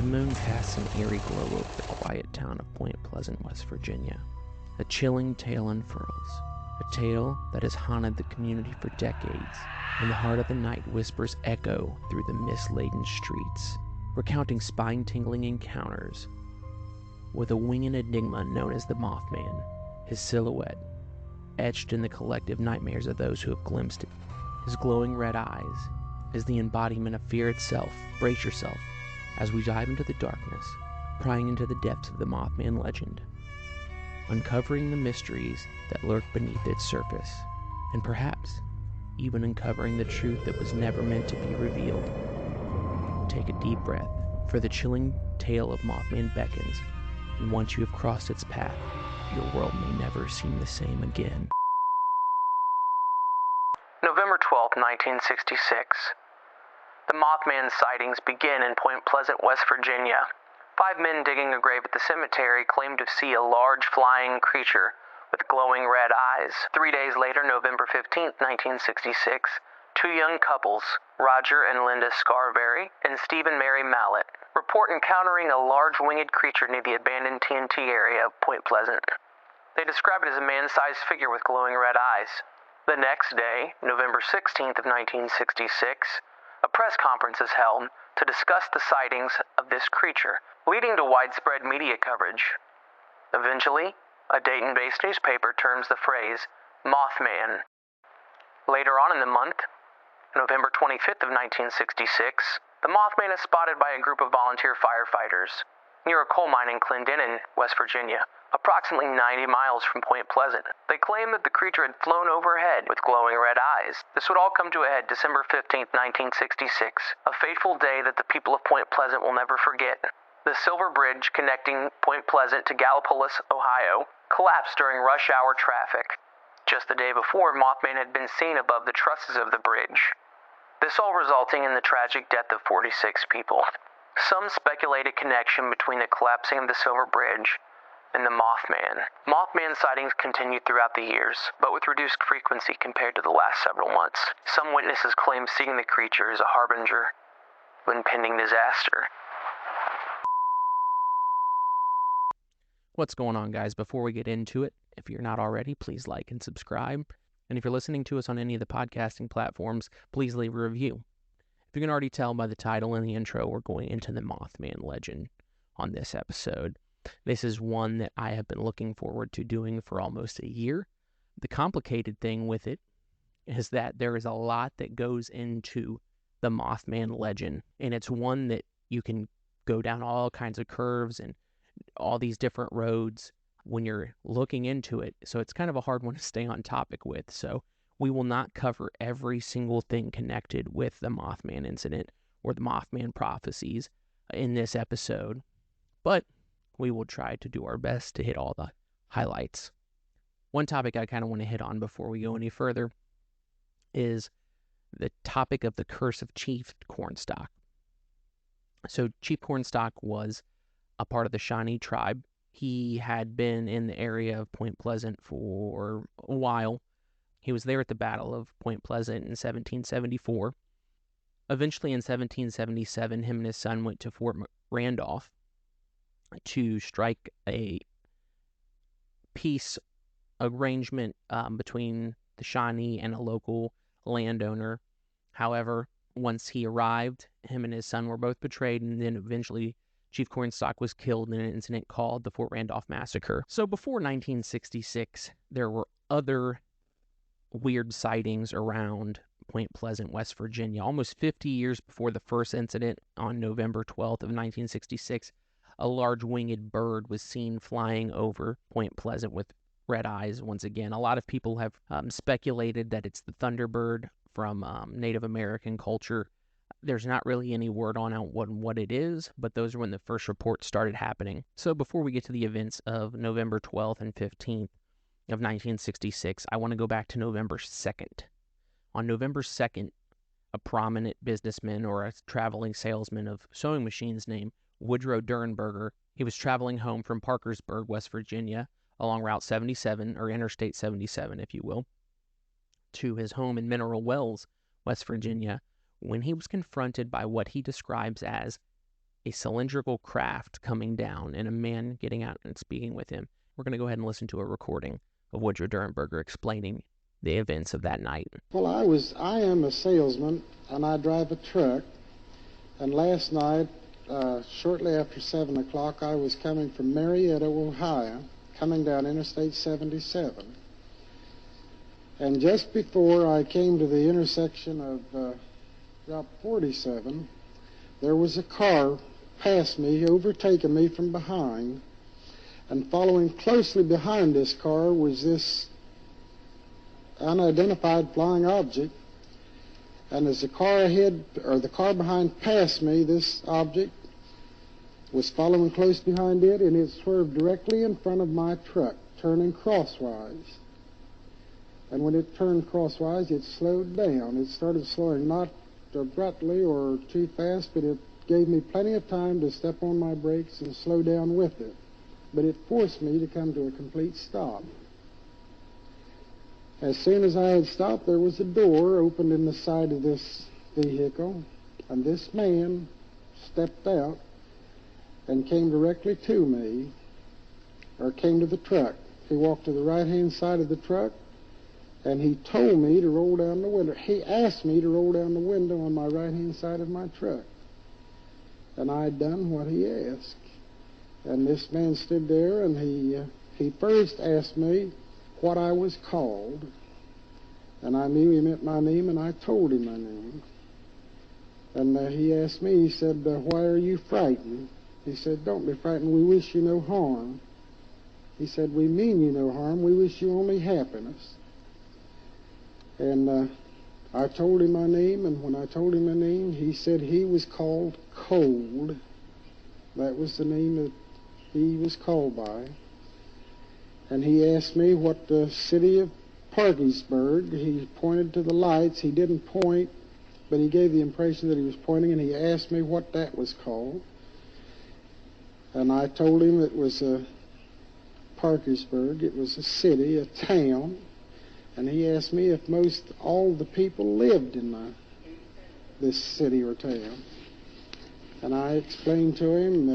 The moon casts an eerie glow over the quiet town of Point Pleasant, West Virginia. A chilling tale unfurls, a tale that has haunted the community for decades, and the heart of the night whispers echo through the mist-laden streets, recounting spine-tingling encounters with a winged enigma known as the Mothman, his silhouette etched in the collective nightmares of those who have glimpsed it. His glowing red eyes is the embodiment of fear itself. Brace yourself as we dive into the darkness, prying into the depths of the Mothman legend, uncovering the mysteries that lurk beneath its surface, and perhaps even uncovering the truth that was never meant to be revealed. Take a deep breath, for the chilling tale of Mothman beckons, and once you have crossed its path, your world may never seem the same again. November 12, 1966. The Mothman sightings begin in Point Pleasant, West Virginia. 5 men digging a grave at the cemetery claim to see a large flying creature with glowing red eyes. 3 days later, November 15, 1966, 2 young couples, Roger and Linda Scarberry and Steve and Mary Mallett, report encountering a large winged creature near the abandoned TNT area of Point Pleasant. They describe it as a man-sized figure with glowing red eyes. The next day, November 16th of 1966, a press conference is held to discuss the sightings of this creature, leading to widespread media coverage. Eventually, a Dayton-based newspaper terms the phrase Mothman. Later on in the month, November 25th of 1966, the Mothman is spotted by a group of volunteer firefighters near a coal mine in Clendenin, West Virginia, approximately 90 miles from Point Pleasant. They claim that the creature had flown overhead with glowing red eyes. This would all come to a head December 15th, 1966, a fateful day that the people of Point Pleasant will never forget. The Silver Bridge connecting Point Pleasant to Gallipolis, Ohio, collapsed during rush hour traffic. Just the day before, Mothman had been seen above the trusses of the bridge. This all resulting in the tragic death of 46 people. Some speculate a connection between the collapsing of the Silver Bridge and the Mothman. Mothman sightings continued throughout the years, but with reduced frequency compared to the last several months. Some witnesses claim seeing the creature as a harbinger of impending disaster. What's going on, guys? Before we get into it, if you're not already, please like and subscribe. And if you're listening to us on any of the podcasting platforms, please leave a review. If you can already tell by the title and the intro, we're going into the Mothman legend on this episode. This is one that I have been looking forward to doing for almost a year. The complicated thing with it is that there is a lot that goes into the Mothman legend, and it's one that you can go down all kinds of curves and all these different roads when you're looking into it. So it's kind of a hard one to stay on topic with. So we will not cover every single thing connected with the Mothman incident or the Mothman prophecies in this episode, but we will try to do our best to hit all the highlights. One topic I kind of want to hit on before we go any further is the topic of the curse of Chief Cornstalk. So Chief Cornstalk was a part of the Shawnee tribe. He had been in the area of Point Pleasant for a while. He was there at the Battle of Point Pleasant in 1774. Eventually in 1777, him and his son went to Fort Randolph to strike a peace arrangement between the Shawnee and a local landowner. However, once he arrived, him and his son were both betrayed, and then eventually Chief Cornstalk was killed in an incident called the Fort Randolph Massacre. So before 1966, there were other weird sightings around Point Pleasant, West Virginia. Almost 50 years before the first incident on November 12th of 1966, a large winged bird was seen flying over Point Pleasant with red eyes once again. A lot of people have speculated that it's the Thunderbird from Native American culture. There's not really any word on what it is, but those are when the first reports started happening. So before we get to the events of November 12th and 15th of 1966, I want to go back to November 2nd. On November 2nd, a prominent businessman or a traveling salesman of sewing machines named Woodrow Dernberger, he was traveling home from Parkersburg, West Virginia, along Route 77, or Interstate 77, if you will, to his home in Mineral Wells, West Virginia, when he was confronted by what he describes as a cylindrical craft coming down and a man getting out and speaking with him. We're going to go ahead and listen to a recording of Woodrow Durenberger explaining the events of that night. Well, I am a salesman, and I drive a truck. And last night, shortly after 7 o'clock, I was coming from Marietta, Ohio, coming down Interstate 77. And just before I came to the intersection of Route 47, there was a car past me, overtaking me from behind. And following closely behind this car was this unidentified flying object. And as the car behind passed me, this object was following close behind it, and it swerved directly in front of my truck, turning crosswise. And when it turned crosswise, it slowed down. It started slowing, not abruptly or too fast, but it gave me plenty of time to step on my brakes and slow down with it. But it forced me to come to a complete stop. As soon as I had stopped, there was a door opened in the side of this vehicle, and this man stepped out and came directly to me, or came to the truck. He walked to the right-hand side of the truck, and he told me to roll down the window. He asked me to roll down the window on my right-hand side of my truck. And I had done what he asked. And this man stood there, and he first asked me what I was called. And I knew he meant my name, and I told him my name. And he asked me, he said, why are you frightened? He said, don't be frightened, we wish you no harm. He said, we mean you no harm, we wish you only happiness. And I told him my name, and when I told him my name, he said he was called Cold. That was the name that he was called by. And he asked me what the city of Parkersburg, he pointed to the lights. He didn't point, but he gave the impression that he was pointing, and he asked me what that was called. And I told him it was Parkersburg. It was a city, a town. And he asked me if most all the people lived in this city or town. And I explained to him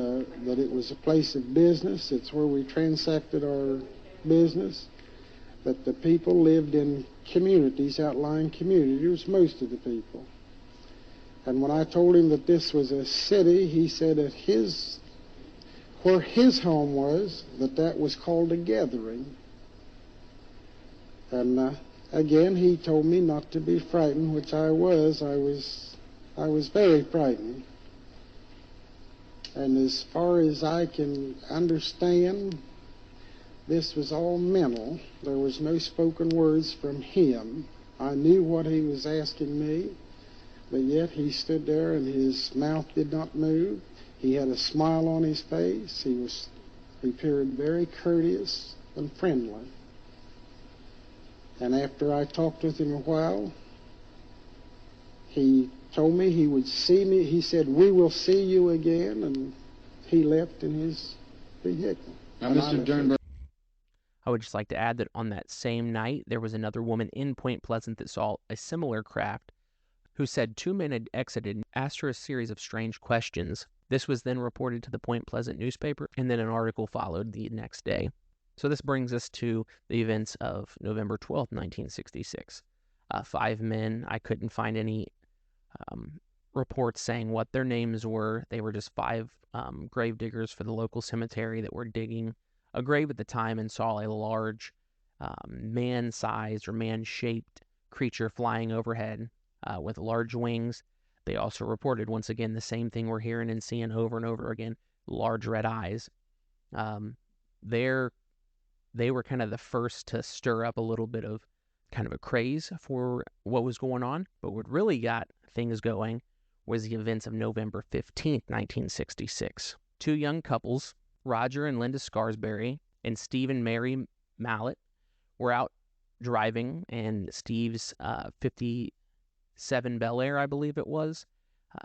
that it was a place of business. It's where we transacted our business. That the people lived in communities, outlying communities, most of the people. And when I told him that this was a city, he said that where his home was, that was called a gathering. And again, he told me not to be frightened, which I was. I was very frightened. And as far as I can understand, this was all mental. There was no spoken words from him. I knew what he was asking me, but yet he stood there and his mouth did not move. He had a smile on his face. He appeared very courteous and friendly. And after I talked with him a while, he told me he would see me. He said, we will see you again, and he left in his vehicle. Now, Mr. Durenberger, I would just like to add that on that same night, there was another woman in Point Pleasant that saw a similar craft who said 2 men had exited and asked her a series of strange questions. This was then reported to the Point Pleasant newspaper, and then an article followed the next day. So this brings us to the events of November 12th, 1966. 5 men, I couldn't find any reports saying what their names were. They were just 5 grave diggers for the local cemetery that were digging a grave at the time and saw a large man-sized or man-shaped creature flying overhead with large wings. They also reported, once again, the same thing we're hearing and seeing over and over again, large red eyes. They were kind of the first to stir up a little bit of kind of a craze for what was going on, but what really got things going was the events of November 15th, 1966. 2 young couples, Roger and Linda Scarsbury and Steve and Mary Mallet, were out driving in Steve's 57 Bel Air, I believe it was,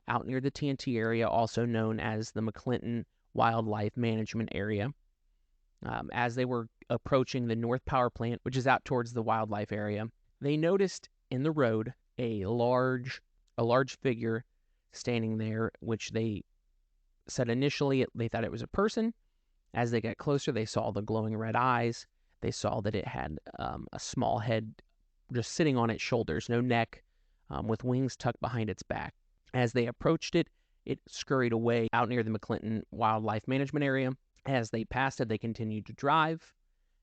out near the TNT area, also known as the McClinton Wildlife Management Area. As they were approaching the North Power Plant, which is out towards the wildlife area, they noticed in the road a large figure standing there, which they said initially they thought it was a person. As they got closer, they saw the glowing red eyes. They saw that it had a small head just sitting on its shoulders, no neck, with wings tucked behind its back. As they approached it, it scurried away out near the McClinton Wildlife Management Area. As they passed it, they continued to drive.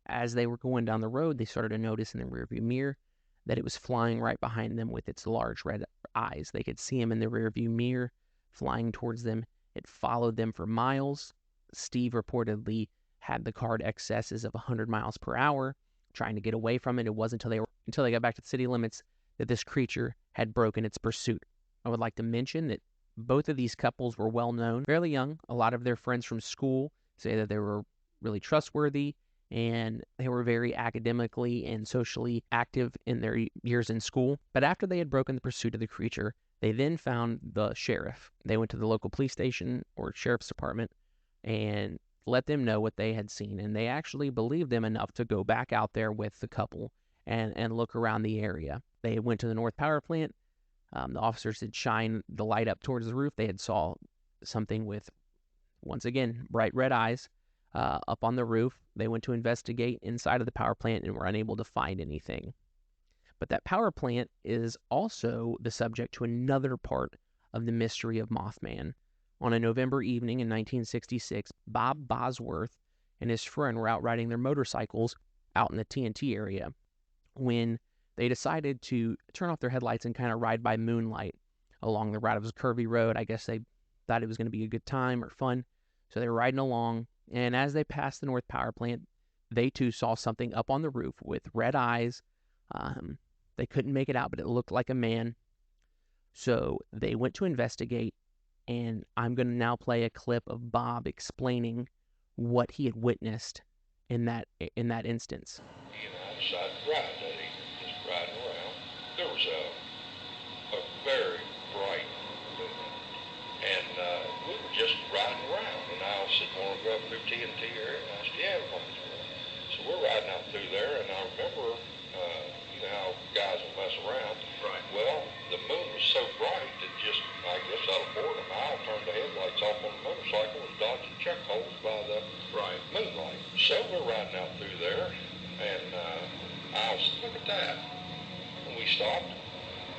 As they were going down the road, they started to notice in the rearview mirror that it was flying right behind them with its large red eyes. They could see him in the rearview mirror flying towards them. It followed them for miles. Steve reportedly had the car at excesses of 100 miles per hour, trying to get away from it. It wasn't until they got back to the city limits that this creature had broken its pursuit. I would like to mention that both of these couples were well known, fairly young. A lot of their friends from school say that they were really trustworthy, and they were very academically and socially active in their years in school. But after they had broken the pursuit of the creature, they then found the sheriff. They went to the local police station or sheriff's department and let them know what they had seen. And they actually believed them enough to go back out there with the couple and look around the area. They went to the North Power Plant. The officers had shined the light up towards the roof. They had saw something with, once again, bright red eyes up on the roof. They went to investigate inside of the power plant and were unable to find anything. But that power plant is also the subject to another part of the mystery of Mothman. On a November evening in 1966, Bob Bosworth and his friend were out riding their motorcycles out in the TNT area when they decided to turn off their headlights and kind of ride by moonlight along the route. It was a curvy road. I guess they thought it was going to be a good time or fun. So they were riding along, and as they passed the North Power Plant, they too saw something up on the roof with red eyes. They couldn't make it out, but it looked like a man. So they went to investigate, and I'm going to now play a clip of Bob explaining what he had witnessed in that instance. He and I decided to ride that evening, just riding around. There was a very bright moon, and we were just riding around. And I said, "Want to go up through TNT area?" And I said, "Yeah, we're going to." So we're riding out through there, and I remember, you know how guys will mess around. Right. Well, the moon was so bright that just, I guess out of boredom, I'll turned the headlights off on the motorcycle and dodging check holes by the moonlight. So we're riding out through there, and I was, look at that. And we stopped,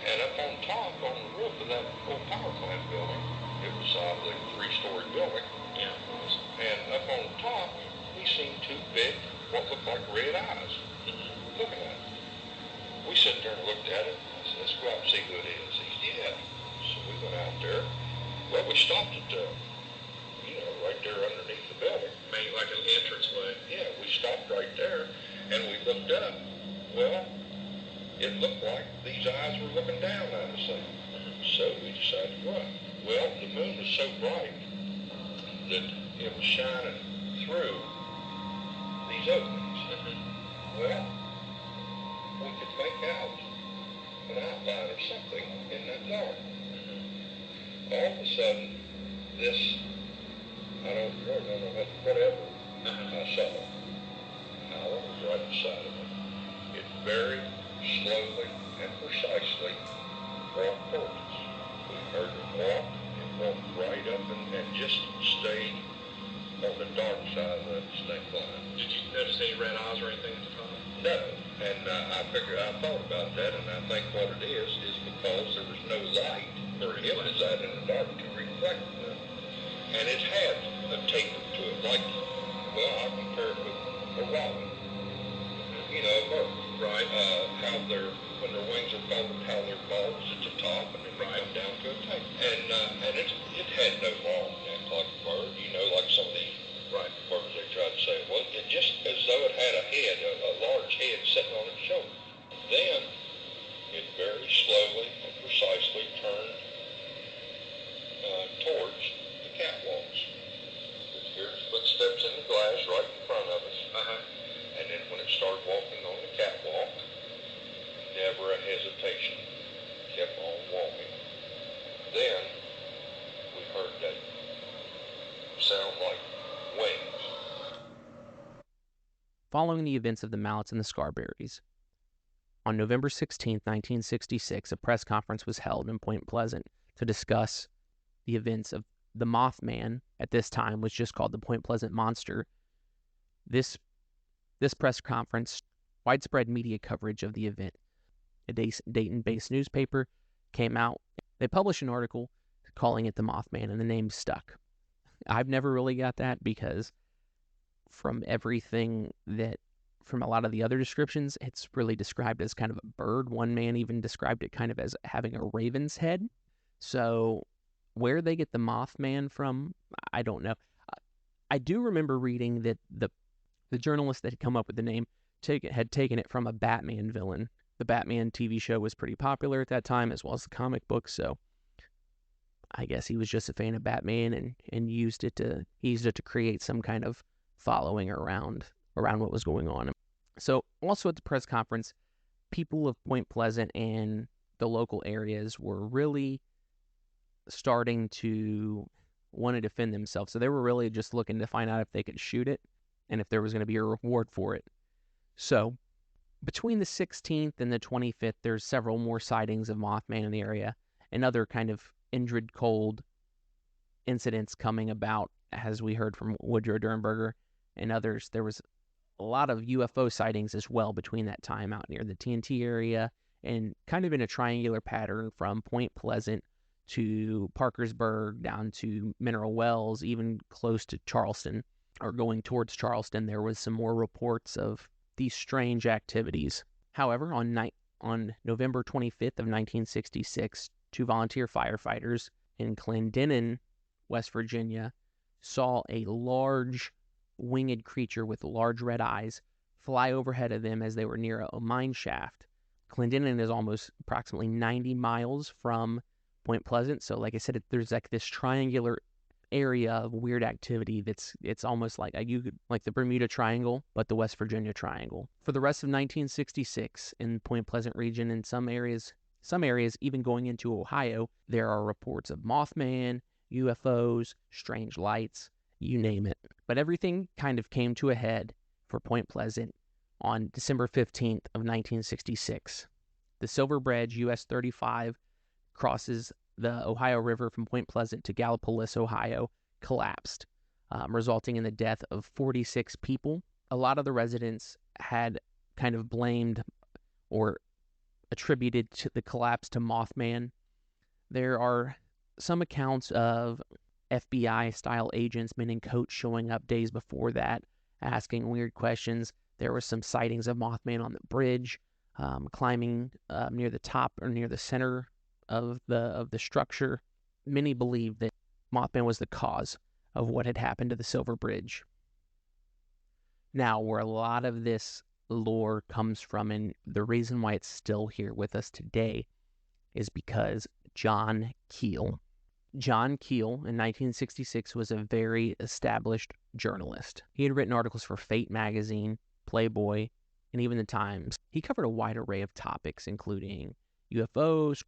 and up on top, on the roof of that old power plant building, it was the 3-story building. Yeah. And up on top, we seen two big, what looked like red eyes, looking at us. We sat there and looked at it. I said, "Let's go out and see who it is." He said, "Yeah." So we went out there. Well, we stopped at right there underneath the building. Maybe like an entranceway. Yeah, we stopped right there, and we looked up. Well, it looked like these eyes were looking down at us. So we decided to run. Well, the moon was so bright that it was shining through these openings. Well, we could make out an outline of something in that dark. All of a sudden, this, I don't remember whatever I saw, Howard was right beside of it. It very slowly and precisely walked towards us. We heard it walk. It walked right up and just stayed on the dark side of the snake line. Did you notice any red eyes or anything at the time? No, and I thought about that, and I think what it is because there was no light or inside in the dark to reflect them. And it had a taper to it, like, well, I compare it with a robin, you know, a bird. Right. When their wings are folded, how their balls at the top, and then they come down to a taper. And it had no long neck like a bird, you know, like some of these birds they try to say. Well, it just as though it had a head, a large head sitting on its shoulder. Then it very slowly and precisely turned towards the catwalks. We could hear its footsteps in the glass right in front of us. And then when it started walking on the catwalk, never a hesitation, kept on walking. Then we heard that sound like wings. Following the events of the Mallets and the Scarberries, on November 16, 1966, a press conference was held in Point Pleasant to discuss the events of the Mothman at this time was just called the Point Pleasant Monster. This press conference, widespread media coverage of the event. A Dayton-based newspaper came out. They published an article calling it the Mothman, and the name stuck. I've never really got that because from a lot of the other descriptions, it's really described as kind of a bird. One man even described it kind of as having a raven's head. So where they get the Mothman from, I don't know. I do remember reading that the journalist that had come up with the name had taken it from a Batman villain. The Batman TV show was pretty popular at that time, as well as the comic book, so I guess he was just a fan of Batman and used it to create some kind of following around what was going on. So also at the press conference, people of Point Pleasant and the local areas were really starting to want to defend themselves. So they were really just looking to find out if they could shoot it and if there was going to be a reward for it. So between the 16th and the 25th, there's several more sightings of Mothman in the area and other kind of Indrid Cold incidents coming about, as we heard from Woodrow Dernberger and others. There was a lot of UFO sightings as well between that time out near the TNT area and kind of in a triangular pattern from Point Pleasant to Parkersburg down to Mineral Wells, even close to Charleston or going towards Charleston. There was some more reports of these strange activities. However, on November 25th of 1966, two volunteer firefighters in Clendenin, West Virginia, saw a large winged creature with large red eyes fly overhead of them as they were near a mine shaft. Clendenin is almost approximately 90 miles from Point Pleasant, so like I said, there's like this triangular area of weird activity it's almost like the Bermuda Triangle, but the West Virginia Triangle. For the rest of 1966, in Point Pleasant region, in some areas even going into Ohio, there are reports of Mothman, UFOs, strange lights, you name it. But everything kind of came to a head for Point Pleasant on December 15th of 1966. The Silver Bridge US 35 crosses the Ohio River from Point Pleasant to Gallipolis, Ohio, collapsed, resulting in the death of 46 people. A lot of the residents had kind of blamed or attributed to the collapse to Mothman. There are some accounts of FBI-style agents, men in coats, showing up days before that, asking weird questions. There were some sightings of Mothman on the bridge, climbing near the top or near the center of the structure. Many believe that Mothman was the cause of what had happened to the Silver Bridge. Now, where a lot of this lore comes from, and the reason why it's still here with us today, is because John Keel. John Keel, in 1966, was a very established journalist. He had written articles for Fate magazine, Playboy, and even the Times. He covered a wide array of topics, including UFOs,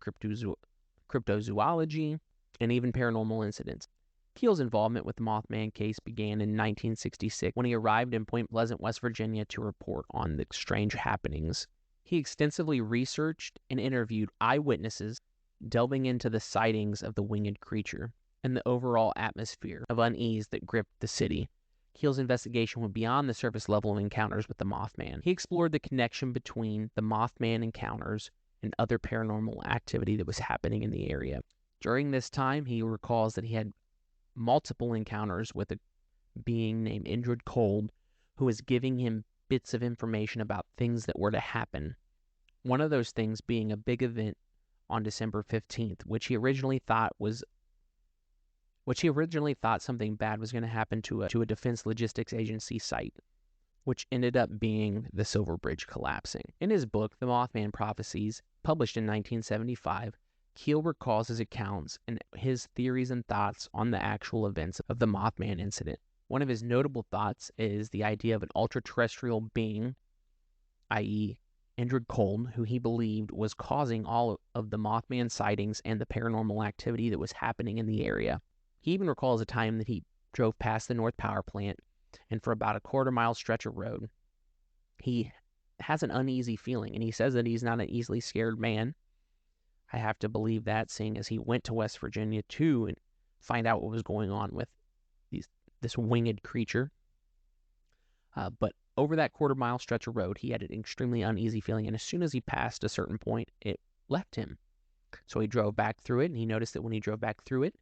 cryptozoology, and even paranormal incidents. Keel's involvement with the Mothman case began in 1966 when he arrived in Point Pleasant, West Virginia to report on the strange happenings. He extensively researched and interviewed eyewitnesses, delving into the sightings of the winged creature and the overall atmosphere of unease that gripped the city. Keel's investigation went beyond the surface level of encounters with the Mothman. He explored the connection between the Mothman encounters and other paranormal activity that was happening in the area. During this time, he recalls that he had multiple encounters with a being named Indrid Cold, who was giving him bits of information about things that were to happen. One of those things being a big event on December 15th, which he originally thought something bad was going to happen to a Defense Logistics Agency site, which ended up being the Silver Bridge collapsing. In his book, The Mothman Prophecies, published in 1975, Keel recalls his accounts and his theories and thoughts on the actual events of the Mothman incident. One of his notable thoughts is the idea of an ultra-terrestrial being, i.e., Indrid Cold, who he believed was causing all of the Mothman sightings and the paranormal activity that was happening in the area. He even recalls a time that he drove past the North Power Plant, and for about a quarter-mile stretch of road, he has an uneasy feeling, and he says that he's not an easily scared man. I have to believe that, seeing as he went to West Virginia to find out what was going on with this winged creature. But over that quarter-mile stretch of road, he had an extremely uneasy feeling, and as soon as he passed a certain point, it left him. So he drove back through it, and he noticed that when he drove back through it,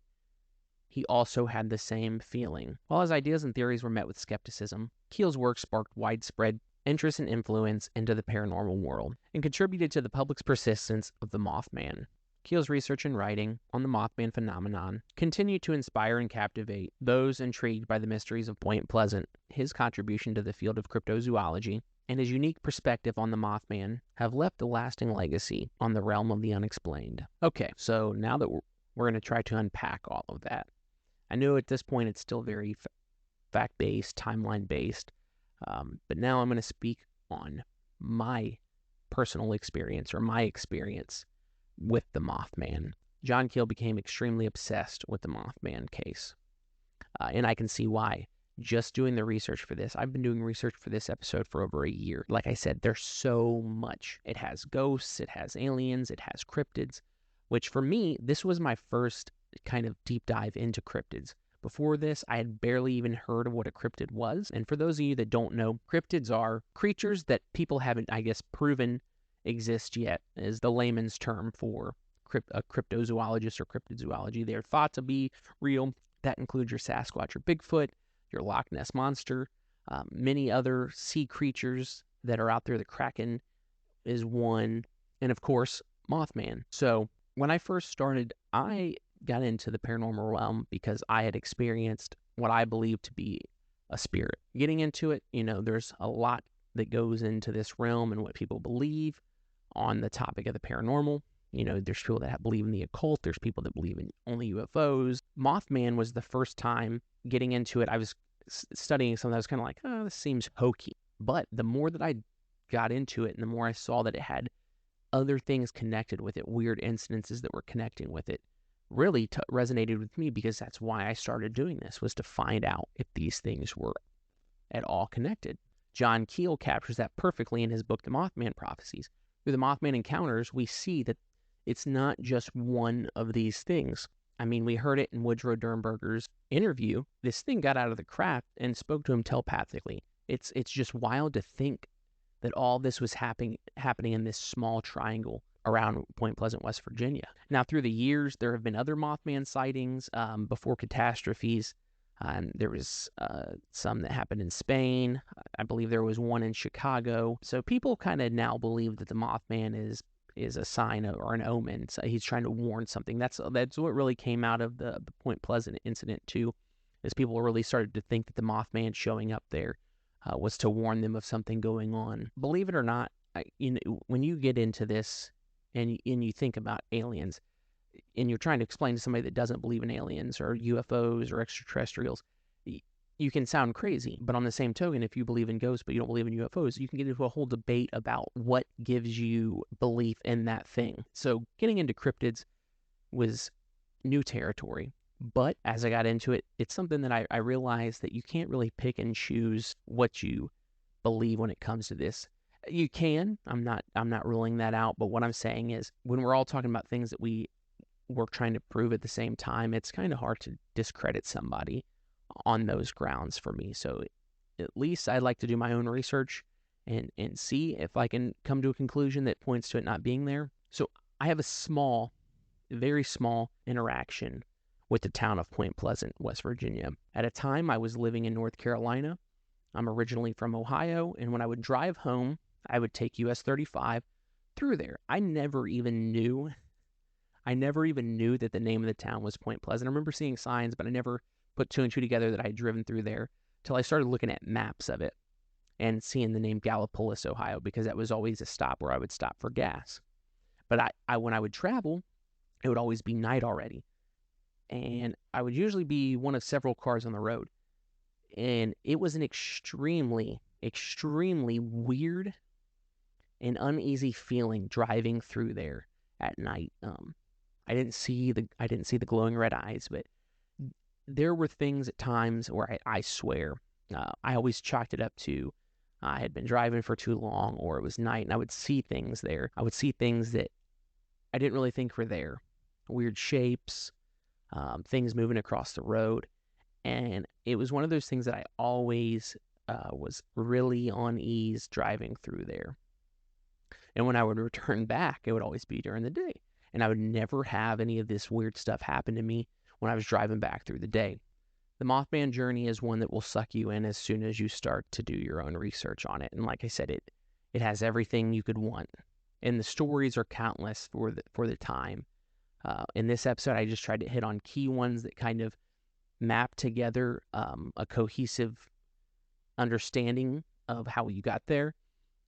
he also had the same feeling. While his ideas and theories were met with skepticism, Keel's work sparked widespread interest and influence into the paranormal world and contributed to the public's persistence of the Mothman. Keel's research and writing on the Mothman phenomenon continued to inspire and captivate those intrigued by the mysteries of Point Pleasant. His contribution to the field of cryptozoology and his unique perspective on the Mothman have left a lasting legacy on the realm of the unexplained. Okay, so now that we're going to try to unpack all of that. I know at this point it's still very fact-based, timeline-based, but now I'm going to speak on my personal experience or my experience with the Mothman. John Keel became extremely obsessed with the Mothman case, and I can see why. Just doing the research for this, I've been doing research for this episode for over a year. Like I said, there's so much. It has ghosts, it has aliens, it has cryptids, which for me, this was my first kind of deep dive into cryptids. Before this, I had barely even heard of what a cryptid was. And for those of you that don't know, cryptids are creatures that people haven't, I guess, proven exist yet, is the layman's term for a cryptozoologist or cryptozoology. They are thought to be real. That includes your Sasquatch or Bigfoot, your Loch Ness Monster, many other sea creatures that are out there. The Kraken is one, and of course, Mothman. So when I first started, I got into the paranormal realm because I had experienced what I believe to be a spirit. Getting into it, there's a lot that goes into this realm and what people believe on the topic of the paranormal. There's people that believe in the occult. There's people that believe in only UFOs. Mothman was the first time getting into it. I was studying something that was kind of like, oh, this seems hokey. But the more that I got into it and the more I saw that it had other things connected with it, weird incidences that were connecting with it, really resonated with me, because that's why I started doing this, was to find out if these things were at all connected. John Keel captures that perfectly in his book, The Mothman Prophecies. Through the Mothman encounters, we see that it's not just one of these things. I mean, we heard it in Woodrow Dernberger's interview. This thing got out of the craft and spoke to him telepathically. It's just wild to think that all this was happening in this small triangle around Point Pleasant, West Virginia. Now, through the years, there have been other Mothman sightings before catastrophes. There was some that happened in Spain. I believe there was one in Chicago. So people kind of now believe that the Mothman is a sign or an omen. So he's trying to warn something. That's what really came out of the Point Pleasant incident too, is people really started to think that the Mothman showing up there was to warn them of something going on. Believe it or not, when you get into this and you think about aliens, and you're trying to explain to somebody that doesn't believe in aliens or UFOs or extraterrestrials, you can sound crazy. But on the same token, if you believe in ghosts but you don't believe in UFOs, you can get into a whole debate about what gives you belief in that thing. So getting into cryptids was new territory. But as I got into it, it's something that I realized that you can't really pick and choose what you believe when it comes to this. You can. I'm not ruling that out. But what I'm saying is, when we're all talking about things that we're trying to prove at the same time, it's kind of hard to discredit somebody on those grounds for me. So at least I like to do my own research and see if I can come to a conclusion that points to it not being there. So I have a very small interaction with the town of Point Pleasant, West Virginia. At a time, I was living in North Carolina. I'm originally from Ohio, and when I would drive home, I would take US 35 through there. I never even knew that the name of the town was Point Pleasant. I remember seeing signs, but I never put two and two together that I had driven through there till I started looking at maps of it and seeing the name Gallipolis, Ohio, because that was always a stop where I would stop for gas. But when I would travel, it would always be night already. And I would usually be one of several cars on the road. And it was an extremely, extremely weird and uneasy feeling driving through there at night. I didn't see the glowing red eyes, but there were things at times where I swear, I always chalked it up to I had been driving for too long, or it was night, and I would see things there. I would see things that I didn't really think were there. Weird shapes, things moving across the road. And it was one of those things that I always was really on ease driving through there. And when I would return back, it would always be during the day. And I would never have any of this weird stuff happen to me when I was driving back through the day. The Mothman journey is one that will suck you in as soon as you start to do your own research on it. And like I said, it has everything you could want. And the stories are countless for the time. In this episode, I just tried to hit on key ones that kind of map together a cohesive understanding of how you got there,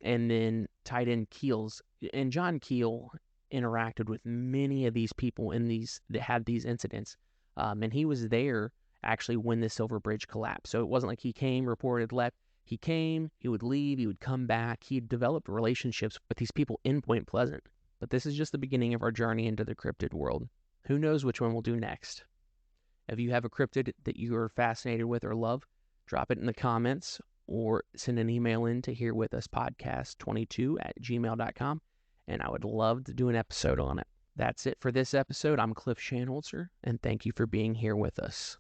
and then tied in Keel's. And John Keel interacted with many of these people that had these incidents, and he was there actually when the Silver Bridge collapsed. So it wasn't like he came, reported, left. He came, he would leave, he would come back. He developed relationships with these people in Point Pleasant. But this is just the beginning of our journey into the cryptid world. Who knows which one we'll do next? If you have a cryptid that you are fascinated with or love, drop it in the comments or send an email in to herewithuspodcast22@gmail.com, and I would love to do an episode on it. That's it for this episode. I'm Cliff Shanholzer, and thank you for being here with us.